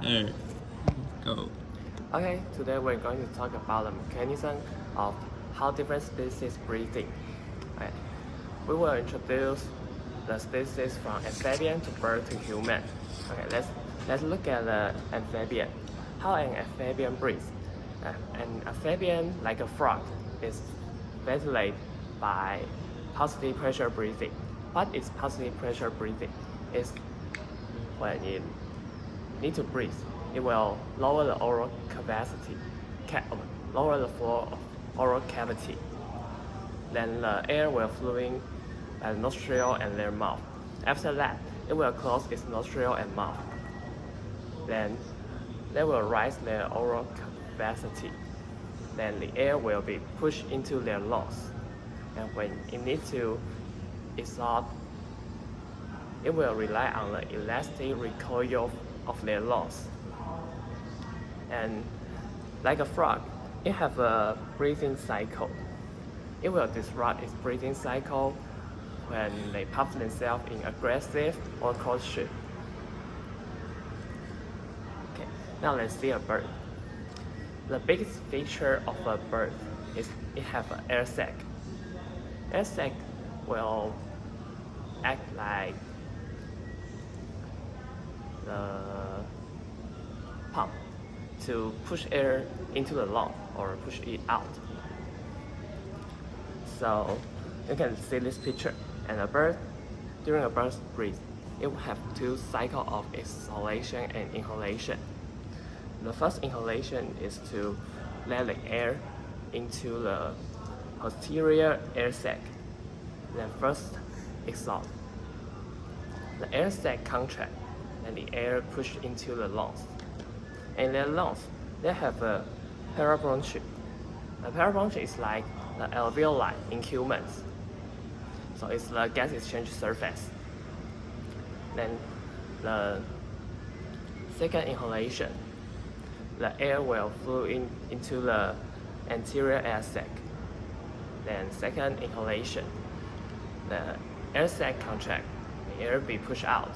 Go. Okay, today we're going to talk about the mechanism of how different species breathing. Okay. We will introduce the species from amphibian to bird to human. Okay, let's look at the amphibian. How an amphibian breathes. An amphibian, like a frog, is ventilated by positive pressure breathing. What is positive pressure breathing? It's when it need to breathe. It will lower the oral capacity, lower the flow of oral cavity. Then the air will flow in by the nostril and their mouth. After that, it will close its nostril and mouth. Then they will raise their oral capacity. Then the air will be pushed into their lungs. And when it needs to exhaust, it will rely on the elastic recoil of their lungs. And like a frog, it has a breathing cycle. It will disrupt its breathing cycle when they puff themselves in aggressive or courtship. Okay, now let's see a bird. The biggest feature of a bird is it has an air sac. Air sac will act like the pump to push air into the lung or push it out. So you can see this picture, and a bird, during a bird's breath, it will have two cycles of exhalation and inhalation. The first inhalation is to let the air into the posterior air sac. Then first exhaust. The air sac contract and the air pushed into the lungs. In their lungs, they have a parabronchium. The parabronchium is like the alveoli in humans. So it's the gas exchange surface. Then the second inhalation, the air will flow into the anterior air sac. Then second inhalation, the air sac contract, the air be pushed out.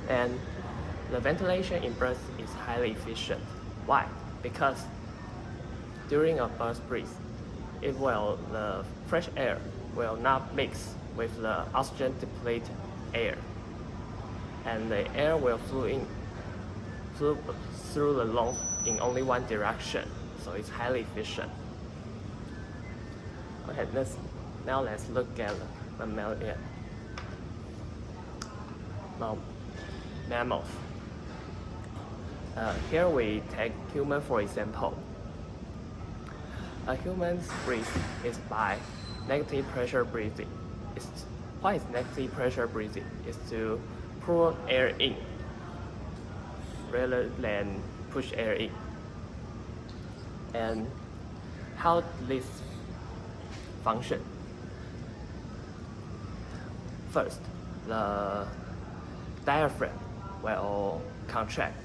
And the ventilation in birds is highly efficient. Why? Because during a bird's breath, the fresh air will not mix with the oxygen depleted air, and the air will flow through the lungs in only one direction. So it's highly efficient. Okay, now let's look at the mammalian. Now, mammals. Here we take human for example. A human's breath is by negative pressure breathing. What is negative pressure breathing? It's to pull air in rather than push air in. And how this function? First, the diaphragm will contract,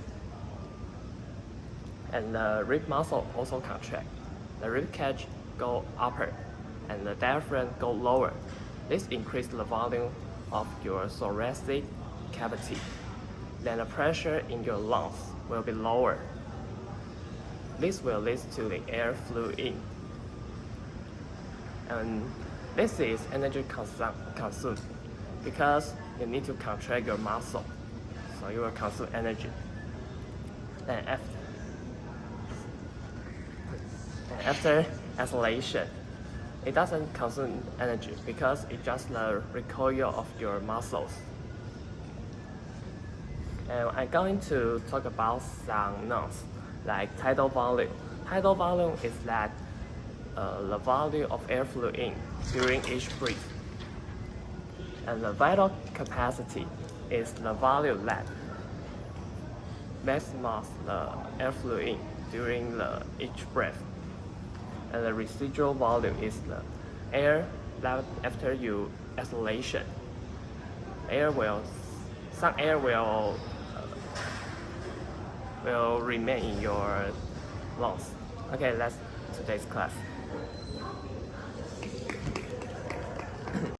and the rib muscle also contract. The rib cage go upper, and the diaphragm go lower. This increases the volume of your thoracic cavity. Then the pressure in your lungs will be lower. This will lead to the air flow in. And this is energy consumed because you need to contract your muscle, so you will consume energy. Then after exhalation, it doesn't consume energy because it's just the recoil of your muscles. And I'm going to talk about some nouns like tidal volume. Tidal volume is that the volume of air flow in during each breath. And the vital capacity is the volume that maximizes the air flow in during each breath. And the residual volume is the air left after your exhalation. Some air will remain in your lungs. Okay, that's today's class.